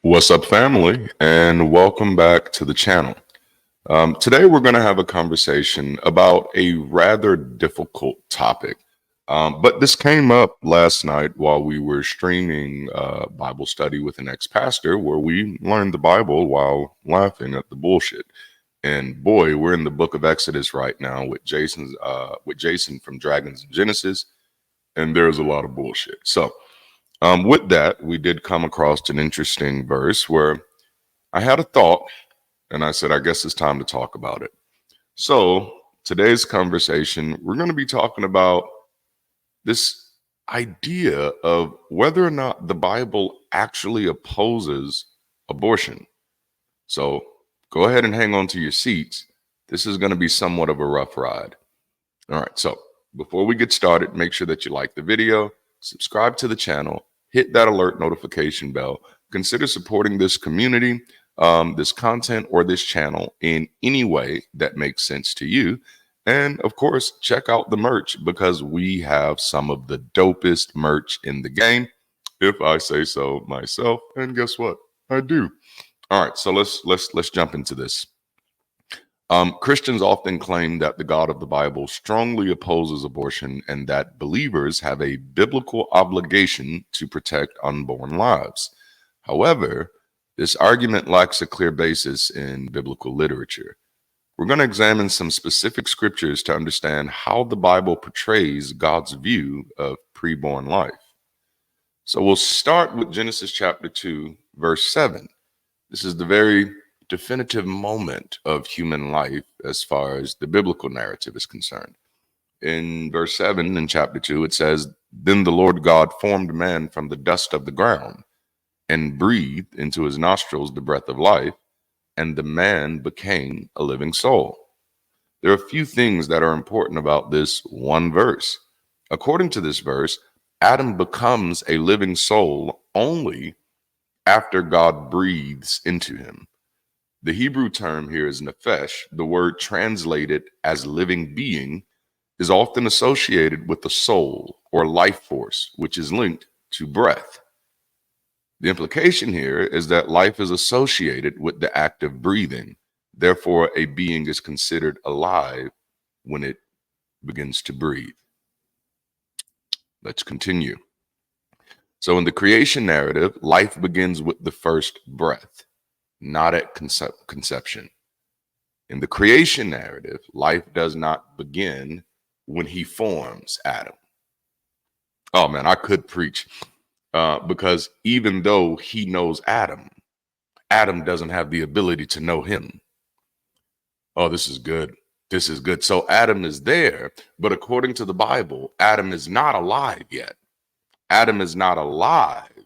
What's up, family, and welcome back to the channel. Today, we're going to have a conversation about a rather difficult topic. But this came up last night while we were streaming Bible study with an ex-pastor, where we learned the Bible while laughing at the bullshit. And boy, we're in the book of Exodus right now with Jason from Dragons and Genesis, and there's a lot of bullshit. So, with that, we did come across an interesting verse where I had a thought and I said, I guess it's time to talk about it. So, today's conversation, we're going to be talking about this idea of whether or not the Bible actually opposes abortion. So, go ahead and hang on to your seats. This is going to be somewhat of a rough ride. All right. So, before we get started, make sure that you like the video, subscribe to the channel, hit that alert notification bell. Consider supporting this community, this content, or this channel in any way that makes sense to you. And of course, check out the merch because we have some of the dopest merch in the game, if I say so myself. And guess what? I do. All right, so let's jump into this. Christians often claim that the God of the Bible strongly opposes abortion and that believers have a biblical obligation to protect unborn lives. However, this argument lacks a clear basis in biblical literature. We're going to examine some specific scriptures to understand how the Bible portrays God's view of preborn life. So we'll start with Genesis chapter 2, verse 7. This is the very definitive moment of human life as far as the biblical narrative is concerned. In verse 7 in chapter 2, it says, "Then the Lord God formed man from the dust of the ground and breathed into his nostrils the breath of life, and the man became a living soul." There are a few things that are important about this one verse. According to this verse, Adam becomes a living soul only after God breathes into him. The Hebrew term here is nephesh. The word translated as living being is often associated with the soul or life force, which is linked to breath. The implication here is that life is associated with the act of breathing. Therefore, a being is considered alive when it begins to breathe. Let's continue. So in the creation narrative, life begins with the first breath, not at conception. In the creation narrative, life does not begin when he forms Adam. Oh man, I could preach because even though he knows Adam, Adam doesn't have the ability to know him. Oh, this is good. This is good. So Adam is there, but according to the Bible, Adam is not alive yet. Adam is not alive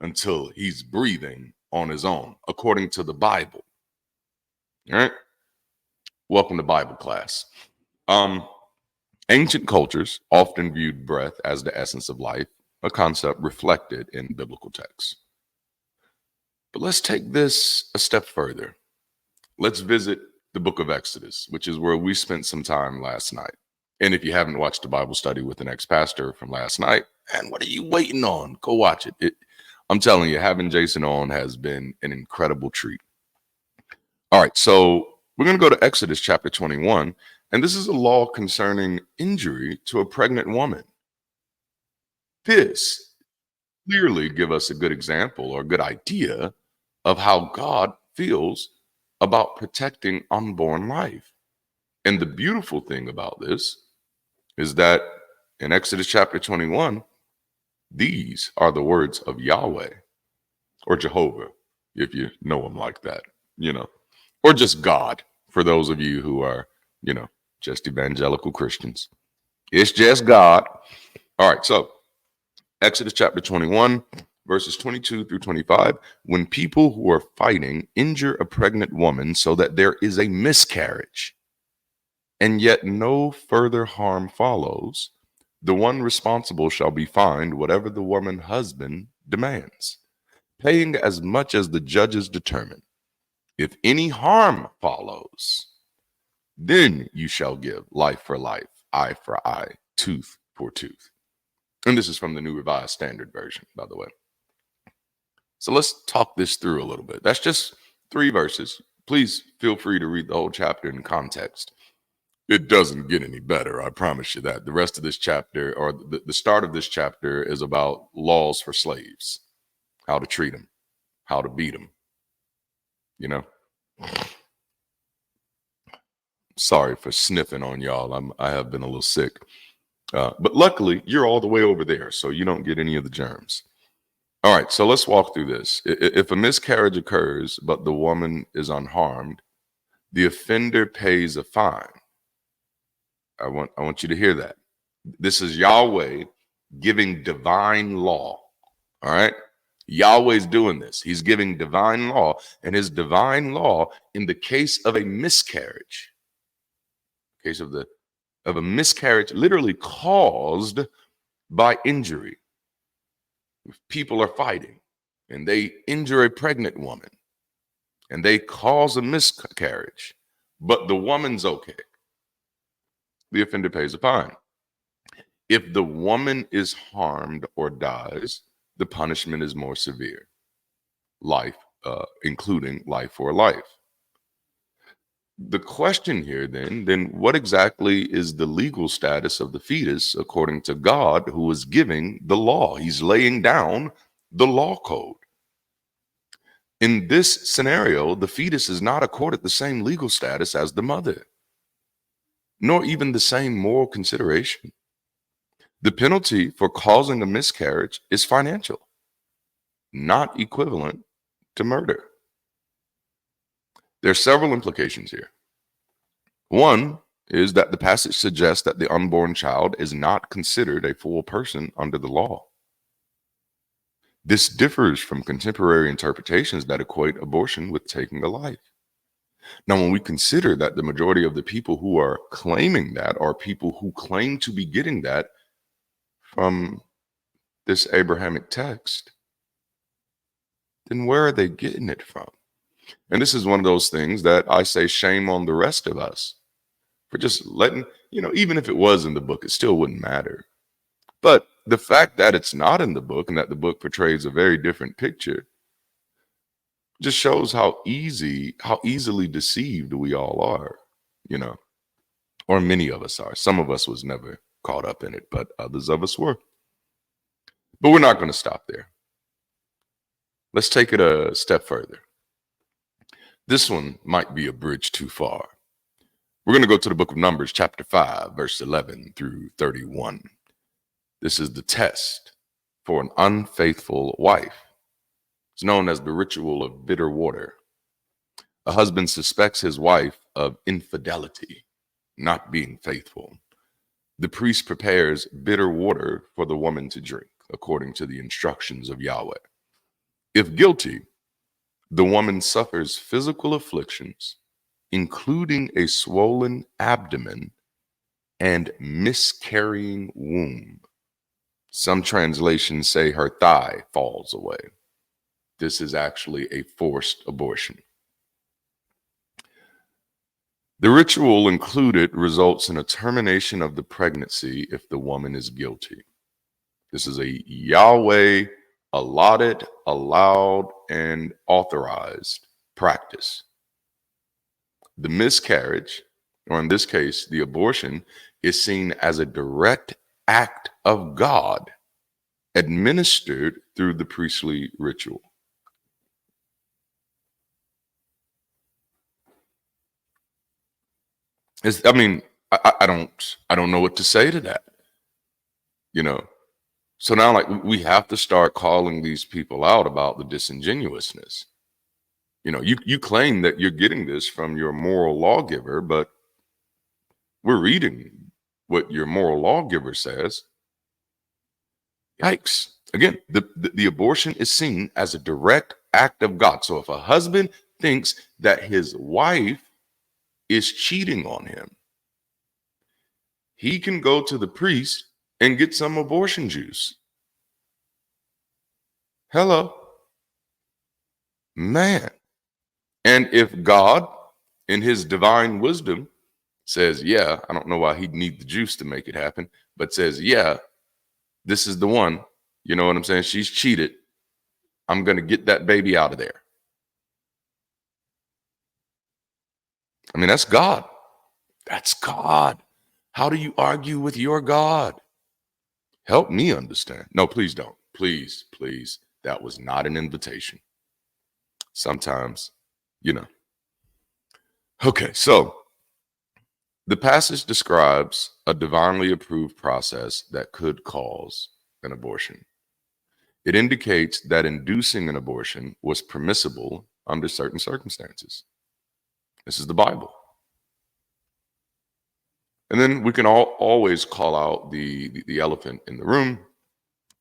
until he's breathing on his own, according to the Bible. All right. Welcome to Bible class. Ancient cultures often viewed breath as the essence of life, a concept reflected in biblical texts. But let's take this a step further. Let's visit the book of Exodus, which is where we spent some time last night. And if you haven't watched the Bible study with an ex-pastor from last night, and what are you waiting on? Go watch it. I'm telling you, having Jason on has been an incredible treat. All right, so we're going to go to Exodus chapter 21, and this is a law concerning injury to a pregnant woman. This clearly gives us a good example or a good idea of how God feels about protecting unborn life. And the beautiful thing about this is that in Exodus chapter 21, these are the words of Yahweh or Jehovah, if you know him like that, or just God for those of you who are, just evangelical Christians. It's just God. All right. So Exodus chapter 21, verses 22 through 25. When people who are fighting injure a pregnant woman so that there is a miscarriage, and yet no further harm follows, the one responsible shall be fined whatever the woman's husband demands, paying as much as the judges determine. If any harm follows, then you shall give life for life, eye for eye, tooth for tooth. And this is from the New Revised Standard Version, by the way. So let's talk this through a little bit. That's just 3 verses. Please feel free to read the whole chapter in context. It doesn't get any better, I promise you that. The rest of this chapter, or the start of this chapter, is about laws for slaves, how to treat them, how to beat them. You know, sorry for sniffing on y'all. I have been a little sick, but luckily you're all the way over there, so you don't get any of the germs. All right, so let's walk through this. If a miscarriage occurs but the woman is unharmed, the offender pays a fine. I want you to hear that. This is Yahweh giving divine law. All right. Yahweh's doing this. He's giving divine law, and his divine law in the case of a miscarriage, case of a miscarriage literally caused by injury. If people are fighting and they injure a pregnant woman and they cause a miscarriage, but the woman's okay, the offender pays a fine. If the woman is harmed or dies, the punishment is more severe, life, including life for life. The question here then what exactly is the legal status of the fetus according to God, who is giving the law? He's laying down the law code. In this scenario, the fetus is not accorded the same legal status as the mother, nor even the same moral consideration. The penalty for causing a miscarriage is financial, not equivalent to murder. There are several implications here. One is that the passage suggests that the unborn child is not considered a full person under the law. This differs from contemporary interpretations that equate abortion with taking a life. Now, when we consider that the majority of the people who are claiming that are people who claim to be getting that from this Abrahamic text, then where are they getting it from? And this is one of those things that I say shame on the rest of us for just letting, even if it was in the book, it still wouldn't matter. But the fact that it's not in the book and that the book portrays a very different picture just shows how easily deceived we all are, or many of us are. Some of us was never caught up in it, but others of us were. But we're not going to stop there. Let's take it a step further. This one might be a bridge too far. We're going to go to the book of Numbers, chapter 5, verse 11 through 31. This is the test for an unfaithful wife. It's known as the ritual of bitter water. A husband suspects his wife of infidelity, not being faithful. The priest prepares bitter water for the woman to drink, according to the instructions of Yahweh. If guilty, the woman suffers physical afflictions, including a swollen abdomen and miscarrying womb. Some translations say her thigh falls away. This is actually a forced abortion. The ritual included results in a termination of the pregnancy if the woman is guilty. This is a Yahweh allotted, allowed, and authorized practice. The miscarriage, or in this case, the abortion, is seen as a direct act of God administered through the priestly ritual. I don't know what to say to that. So now, we have to start calling these people out about the disingenuousness. You claim that you're getting this from your moral lawgiver, but we're reading what your moral lawgiver says. Yikes. Again, the abortion is seen as a direct act of God. So if a husband thinks that his wife is cheating on him, he can go to the priest and get some abortion juice. Hello. Man. And if God, in his divine wisdom, says, yeah, I don't know why he'd need the juice to make it happen, but says, yeah, this is the one, you know what I'm saying? She's cheated. I'm going to get that baby out of there. I mean, that's God. That's God. How do you argue with your God? Help me understand. No, please don't. Please, please. That was not an invitation. Sometimes, you know. Okay, so the passage describes a divinely approved process that could cause an abortion. It indicates that inducing an abortion was permissible under certain circumstances. This is the Bible. And then we can always call out the elephant in the room,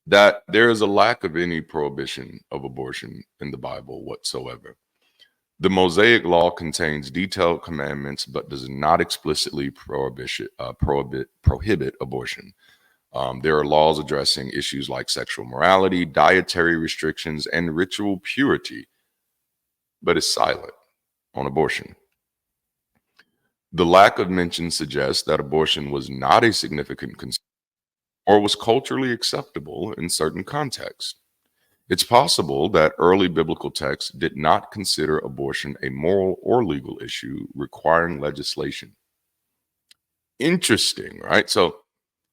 that there is a lack of any prohibition of abortion in the Bible whatsoever. The Mosaic Law contains detailed commandments, but does not explicitly prohibit abortion. There are laws addressing issues like sexual morality, dietary restrictions, and ritual purity, but is silent on abortion. The lack of mention suggests that abortion was not a significant concern or was culturally acceptable in certain contexts. It's possible that early biblical texts did not consider abortion a moral or legal issue requiring legislation. Interesting, right? So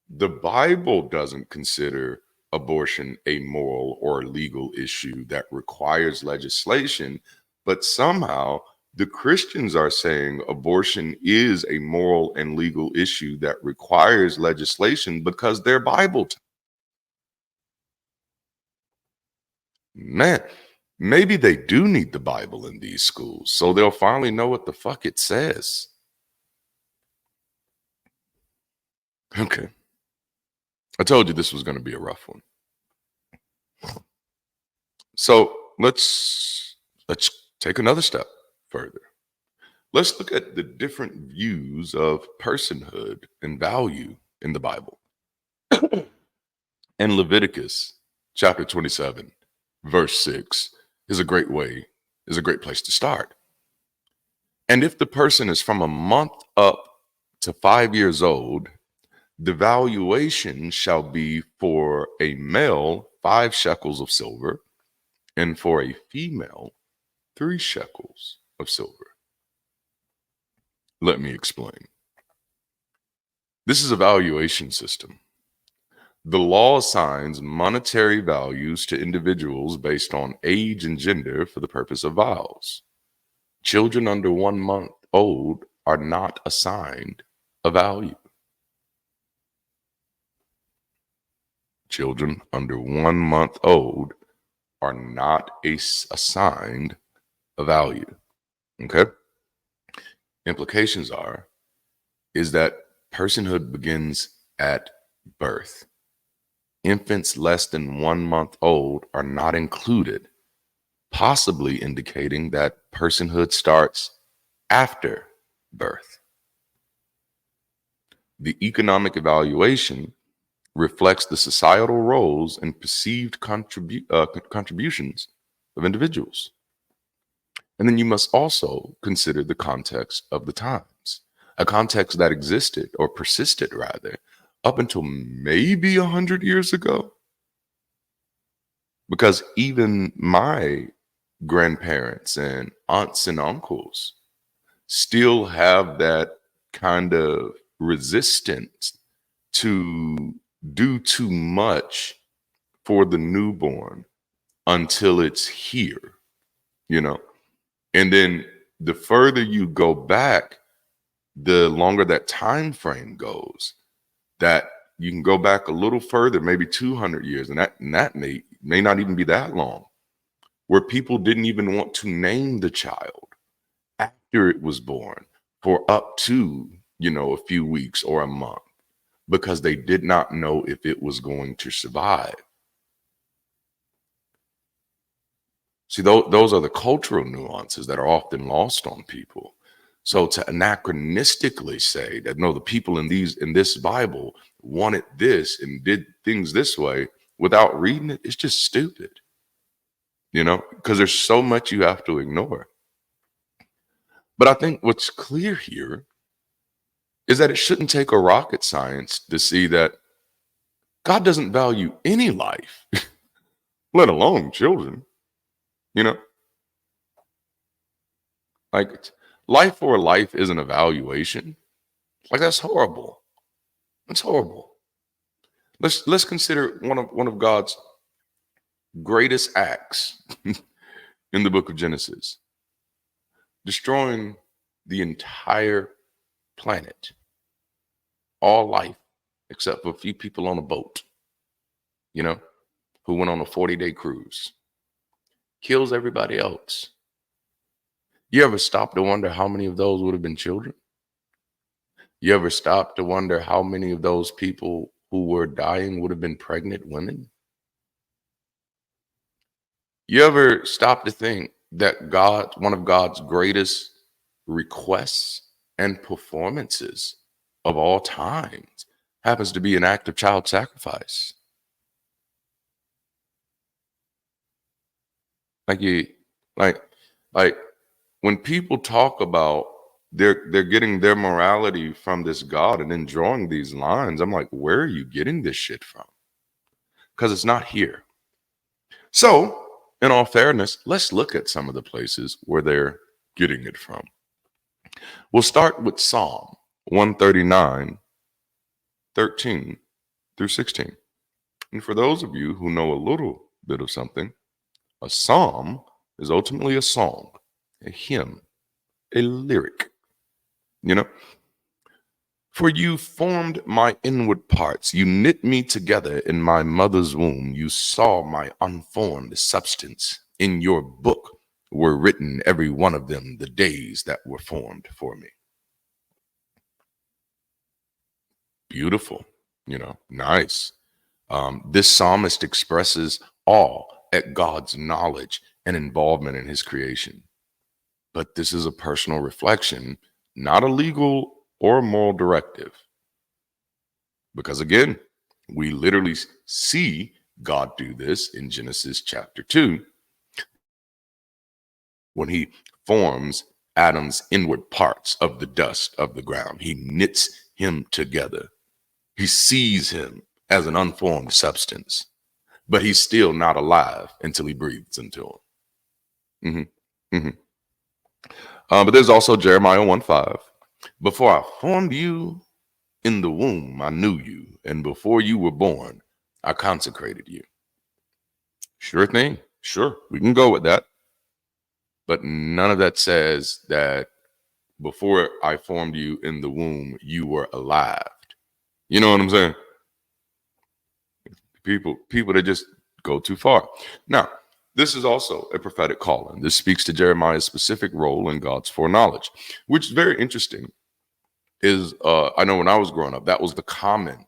the Bible doesn't consider abortion a moral or legal issue that requires legislation, but somehow the Christians are saying abortion is a moral and legal issue that requires legislation because their Bible. Man, maybe they do need the Bible in these schools so they'll finally know what the fuck it says. Okay. I told you this was going to be a rough one. So let's take another step further. Let's look at the different views of personhood and value in the Bible. And Leviticus chapter 27, verse 6 is a great place to start. And if the person is from a month up to 5 years old, the valuation shall be for a male 5 shekels of silver, and for a female 3 shekels of silver. Let me explain. This is a valuation system. The law assigns monetary values to individuals based on age and gender for the purpose of vows. Children under 1 month old are not assigned a value. Children under 1 month old are not assigned a value. Okay? Implications is that personhood begins at birth. Infants less than 1 month old are not included, possibly indicating that personhood starts after birth. The economic evaluation reflects the societal roles and perceived contributions of individuals. And then you must also consider the context of the times, a context that existed or persisted rather up until maybe 100 years ago. Because even my grandparents and aunts and uncles still have that kind of resistance to do too much for the newborn until it's here, you know? And then the further you go back, the longer that time frame goes, that you can go back a little further, maybe 200 years, and that may not even be that long, where people didn't even want to name the child after it was born for up to, a few weeks or a month, because they did not know if it was going to survive. See, those are the cultural nuances that are often lost on people. So to anachronistically say that, no, the people in this Bible wanted this and did things this way without reading it, it's just stupid, because there's so much you have to ignore. But I think what's clear here is that it shouldn't take a rocket science to see that God doesn't value any life, let alone children. You know, like life for life is an evaluation. Like that's horrible. That's horrible. Let's consider one of God's greatest acts in the book of Genesis, destroying the entire planet, all life, except for a few people on a boat, you know, who went on a 40-day cruise, kills everybody else. You ever stop to wonder how many of those would have been children? You ever stop to wonder how many of those people who were dying would have been pregnant women? You ever stop to think that one of God's greatest requests and performances of all times happens to be an act of child sacrifice? Like you, like, like when people talk about they're getting their morality from this God and then drawing these lines, I'm like, where are you getting this shit from? Because it's not here. So, in all fairness, let's look at some of the places where they're getting it from. We'll start with Psalm 139, 13 through 16. And for those of you who know a little bit of something, a psalm is ultimately a song, a hymn, a lyric, you know? For you formed my inward parts. You knit me together in my mother's womb. You saw my unformed substance. In your book were written, every one of them, the days that were formed for me. Beautiful, nice. This psalmist expresses awe at God's knowledge and involvement in his creation. But this is a personal reflection, not a legal or moral directive. Because again, we literally see God do this in Genesis chapter 2 when he forms Adam's inward parts of the dust of the ground. He knits him together. He sees him as an unformed substance, but he's still not alive until he breathes into him. But there's also Jeremiah 1:5. Before I formed you in the womb, I knew you, and before you were born, I consecrated you. Sure thing. Sure, we can go with that. But none of that says that before I formed you in the womb, you were alive. You know what I'm saying? People that just go too far. Now, this is also a prophetic calling. This speaks to Jeremiah's specific role in God's foreknowledge, which is very interesting. I know when I was growing up, that was the common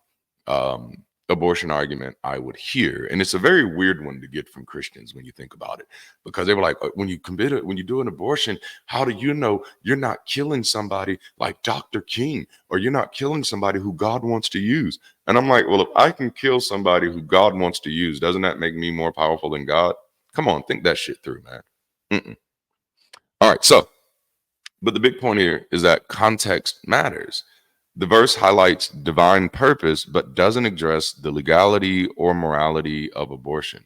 abortion argument I would hear, and it's a very weird one to get from Christians when you think about it, because they were like, when you do an abortion, how do you know you're not killing somebody like Dr. King, or you're not killing somebody who God wants to use? And I'm like, well, if I can kill somebody who God wants to use, doesn't that make me more powerful than God? Come on, think that shit through, man. All right, but the big point here is that context matters. The verse highlights divine purpose, but doesn't address the legality or morality of abortion.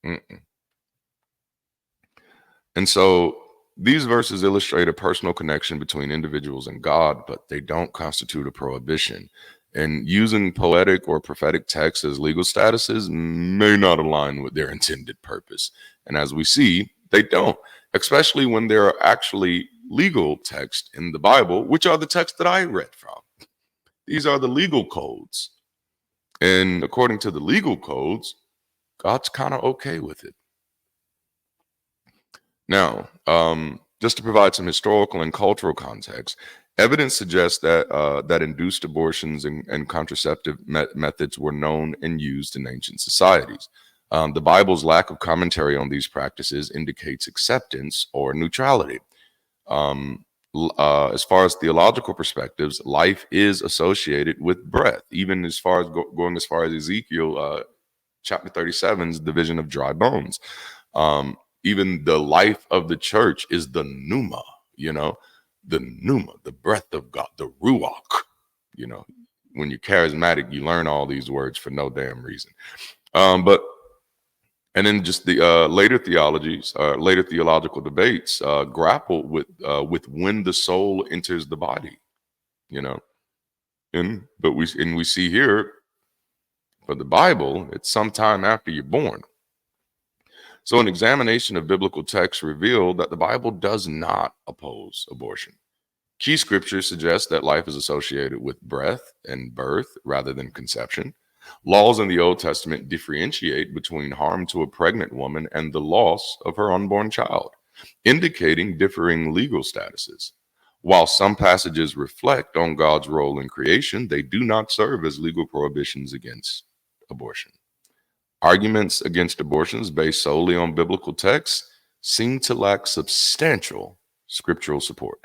And so these verses illustrate a personal connection between individuals and God, but they don't constitute a prohibition. And using poetic or prophetic texts as legal statuses may not align with their intended purpose. And as we see, they don't, especially when there are actually legal texts in the Bible, which are the texts that I read from. These are the legal codes. And according to the legal codes, God's kind of okay with it. Now, just to provide some historical and cultural context, evidence suggests that induced abortions and contraceptive methods were known and used in ancient societies. The Bible's lack of commentary on these practices indicates acceptance or neutrality. As far as theological perspectives, life is associated with breath, even as far as going as far as Ezekiel chapter 37's division of dry bones. Even the life of the church is the pneuma, the breath of God, the ruach. When you're charismatic, you learn all these words for no damn reason. But And then just the later theological debates grappled with when the soul enters the body, you know. And we see here for the Bible, it's sometime after you're born. So an examination of biblical texts revealed that the Bible does not oppose abortion. Key scriptures suggest that life is associated with breath and birth rather than conception. Laws in the Old Testament differentiate between harm to a pregnant woman and the loss of her unborn child, indicating differing legal statuses. While some passages reflect on God's role in creation, they do not serve as legal prohibitions against abortion. Arguments against abortions based solely on biblical texts seem to lack substantial scriptural support.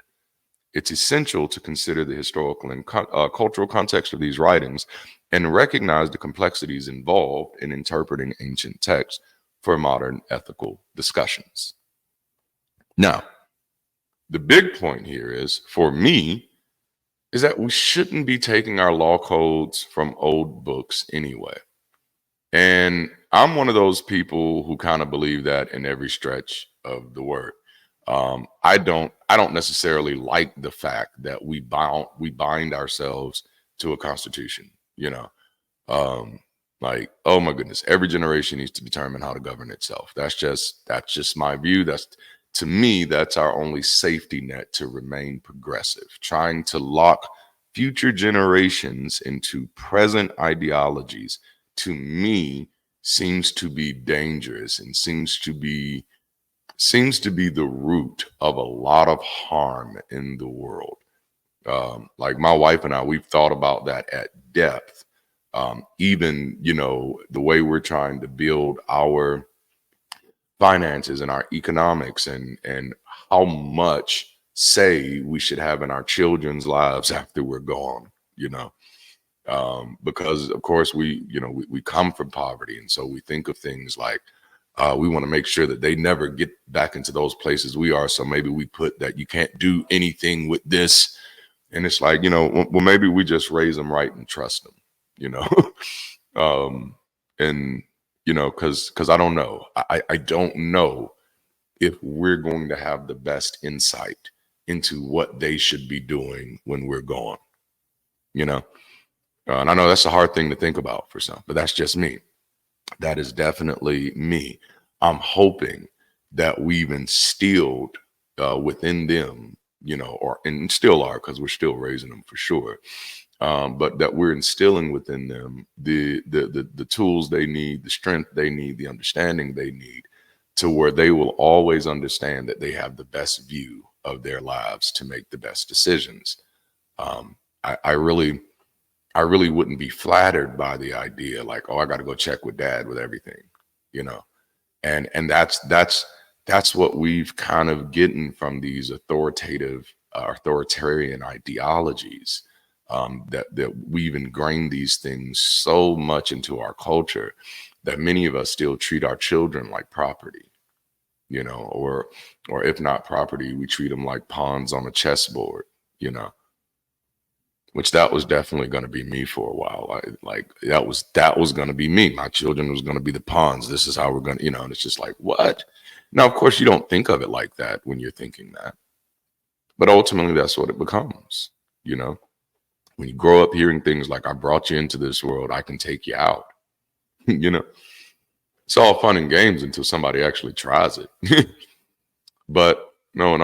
It's essential to consider the historical and cultural context of these writings and recognize the complexities involved in interpreting ancient texts for modern ethical discussions. Now, the big point here is, for me, is that we shouldn't be taking our law codes from old books anyway. And I'm one of those people who kind of believe that in every stretch of the word. I don't necessarily like the fact that we bind ourselves to a constitution, you know. Like, oh my goodness, every generation needs to determine how to govern itself. That's just my view. To me, that's our only safety net to remain progressive. Trying to lock future generations into present ideologies, to me, seems to be dangerous and seems to be the root of a lot of harm in the world. Like my wife and I, we've thought about that at depth. Even, the way we're trying to build our finances and our economics and how much say we should have in our children's lives after we're gone, because of course we come from poverty. And so we think of things like, we want to make sure that they never get back into those places we are. So maybe we put that you can't do anything with this. And it's like, well, maybe we just raise them right and trust them, and, because I don't know. I don't know if we're going to have the best insight into what they should be doing when we're gone, and I know that's a hard thing to think about for some, but that's just me. That is definitely me. I'm hoping that we've instilled within them, and still are, because we're still raising them for sure. But that we're instilling within them the tools they need, the strength they need, the understanding they need, to where they will always understand that they have the best view of their lives to make the best decisions. I really wouldn't be flattered by the idea like, oh, I got to go check with dad with everything, and that's what we've kind of gotten from these authoritarian ideologies, that we've ingrained these things so much into our culture that many of us still treat our children like property, or if not property, we treat them like pawns on a chessboard, which that was definitely going to be me for a while. That was going to be me. My children was going to be the pawns. This is how we're going to, and it's just like, what? Now, of course, you don't think of it like that when you're thinking that, but ultimately that's what it becomes, when you grow up hearing things like, I brought you into this world, I can take you out, it's all fun and games until somebody actually tries it. But no, in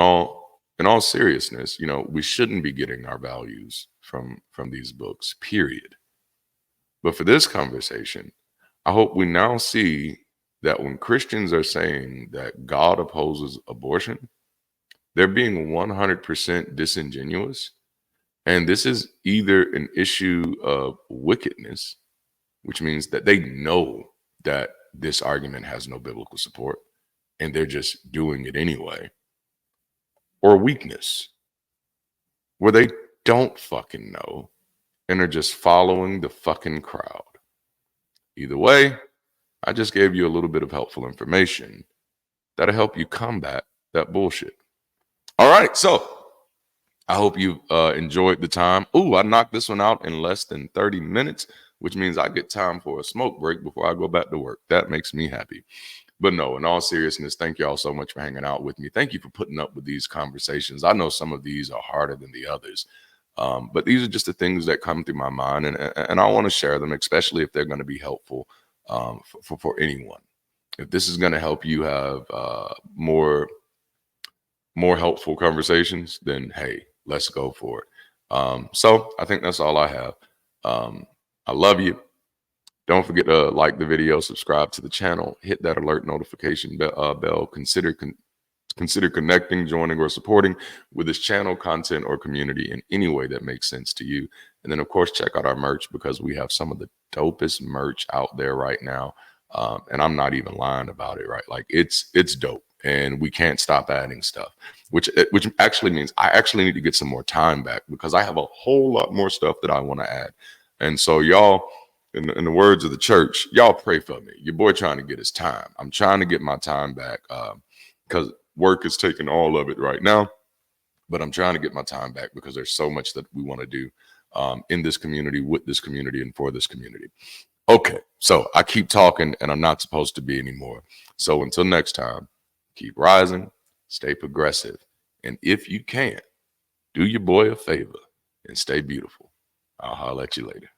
all seriousness, we shouldn't be getting our values from these books, period. But for this conversation, I hope we now see that when Christians are saying that God opposes abortion, they're being 100% disingenuous. And this is either an issue of wickedness, which means that they know that this argument has no biblical support and they're just doing it anyway, or weakness, where they don't fucking know and are just following the fucking crowd. Either way, I just gave you a little bit of helpful information that'll help you combat that bullshit. All right, so I hope you enjoyed the time. Ooh, I knocked this one out in less than 30 minutes. which means I get time for a smoke break before I go back to work. That makes me happy. But no, in all seriousness, thank you all so much for hanging out with me. Thank you for putting up with these conversations. I know some of these are harder than the others, but these are just the things that come through my mind, and I want to share them, especially if they're going to be helpful for anyone. If this is going to help you have more helpful conversations, then hey, let's go for it. So I think that's all I have. I love you. Don't forget to like the video, subscribe to the channel, hit that alert notification bell. Consider connecting, joining, or supporting with this channel, content, or community in any way that makes sense to you. And then, of course, check out our merch, because we have some of the dopest merch out there right now. And I'm not even lying about it, right? Like it's dope, and we can't stop adding stuff, which actually means I actually need to get some more time back, because I have a whole lot more stuff that I want to add. And so y'all, in the words of the church, y'all pray for me. Your boy trying to get his time. I'm trying to get my time back, because work is taking all of it right now. But I'm trying to get my time back, because there's so much that we want to do in this community, with this community, and for this community. Okay, so I keep talking, and I'm not supposed to be anymore. So until next time, keep rising, stay progressive, and if you can, do your boy a favor and stay beautiful. I'll holler at you later.